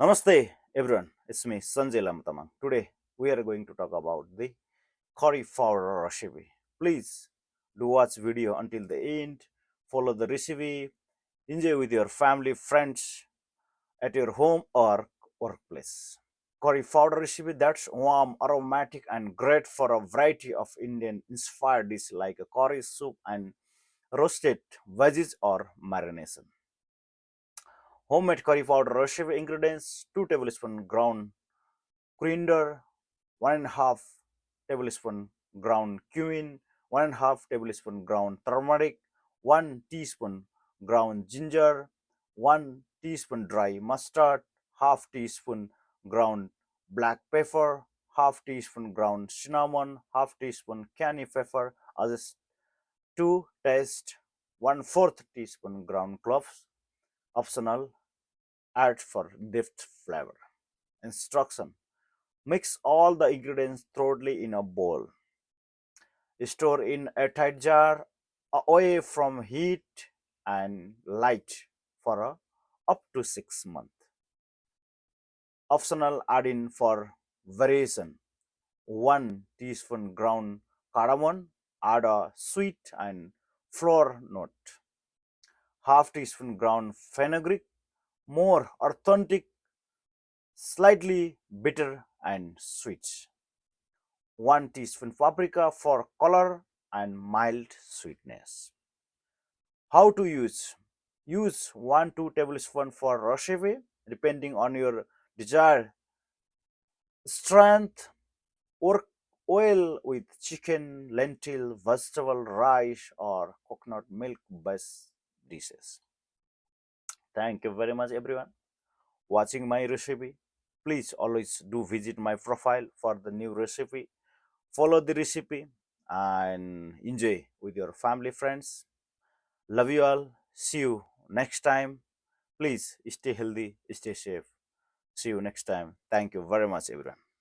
Namaste everyone, it's me Sanjay Lamtamang. Today we are going to talk about the cauliflower recipe. Please do watch video until the end, follow the recipe, enjoy with your family, friends at your home or workplace. Cauliflower recipe that's warm, aromatic and great for a variety of Indian inspired dishes like a curry soup and roasted veggies or marination. Homemade curry powder recipe ingredients 2 tablespoons ground coriander, 1.5 tablespoon ground cumin, 1.5 tablespoon ground turmeric, 1 teaspoon ground ginger, 1 teaspoon dry mustard, half teaspoon ground black pepper, half teaspoon ground cinnamon, half teaspoon cayenne pepper, as to taste, 1/4 teaspoon ground cloves, optional, add for depth flavor. Instruction: mix all the ingredients thoroughly in a bowl. Store in a tight jar away from heat and light for up to 6 months. Optional add in for variation: 1 teaspoon ground cardamom, add a sweet and floral note. Half teaspoon ground fenugreek, more authentic, slightly bitter and sweet. 1 teaspoon paprika for color and mild sweetness. How to use? Use 1-2 tablespoon for recipe depending on your desired strength. Work oil with chicken, lentil, vegetable, rice or coconut milk based dishes. Thank you very much everyone watching my recipe. Please always do visit my profile for the new recipe. Follow the recipe and enjoy with your family friends. Love you all. See you next time. Please stay healthy, stay safe. See you next time. Thank you very much everyone.